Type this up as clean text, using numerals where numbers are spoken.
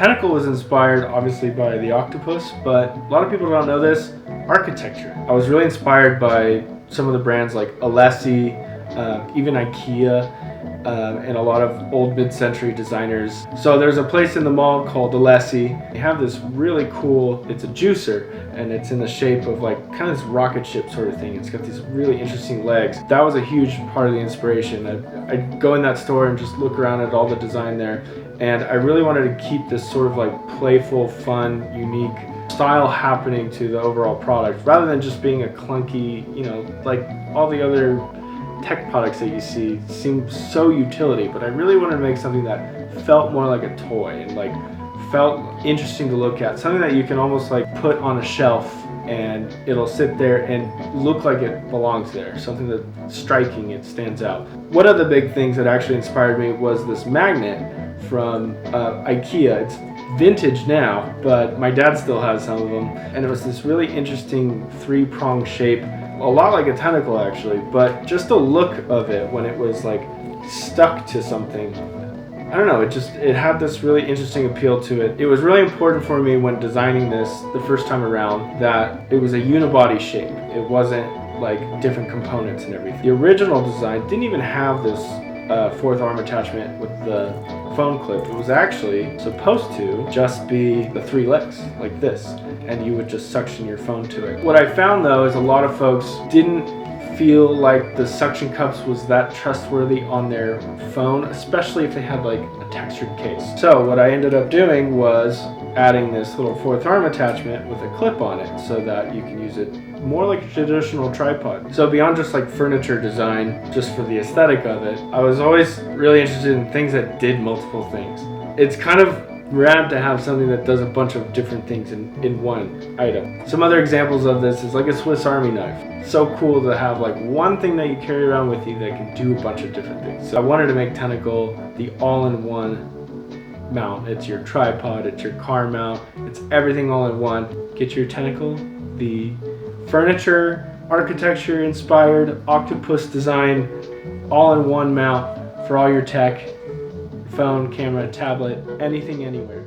Tenikle was inspired obviously by the octopus, but a lot of people don't know this, architecture. I was really inspired by some of the brands like Alessi, even IKEA, and a lot of old mid-century designers. So there's a place in the mall called Alessi. They have this really cool, it's a juicer, and it's in the shape of like kind of this rocket ship sort of thing. It's got these really interesting legs. That was a huge part of the inspiration. I'd go in that store and just look around at all the design there, and I really wanted to keep this sort of like playful, fun, unique style happening to the overall product, rather than just being a clunky, like all the other tech products that you see seem so utility, but I really wanted to make something that felt more like a toy and like felt interesting to look at, something that you can almost like put on a shelf and it'll sit there and look like it belongs there, something that's striking, it stands out. One of the big things that actually inspired me was this magnet from IKEA. It's vintage now, but my dad still has some of them, and it was this really interesting three-pronged shape, a lot like a tentacle actually, but just the look of it when it was like stuck to something, I don't know, it had this really interesting appeal to it. It was really important for me when designing this the first time around that it was a unibody shape. It wasn't like different components and everything. The original design didn't even have this fourth arm attachment with the phone clip. It was actually supposed to just be the three legs like this, and you would just suction your phone to it. What I found though is a lot of folks didn't feel like the suction cups was that trustworthy on their phone, especially if they had like a textured case. So what I ended up doing was adding this little fourth arm attachment with a clip on it so that you can use it more like a traditional tripod. So beyond just like furniture design, just for the aesthetic of it, I was always really interested in things that did multiple things. It's kind of rad to have something that does a bunch of different things in one item. Some other examples of this is like a Swiss Army knife. So cool to have like one thing that you carry around with you that can do a bunch of different things. So I wanted to make Tenikle the all-in-one mount. It's your tripod, it's your car mount, it's everything all in one. Get your Tenikle, the furniture, architecture inspired, octopus design, all-in-one mount for all your tech, phone, camera, tablet, anything, anywhere.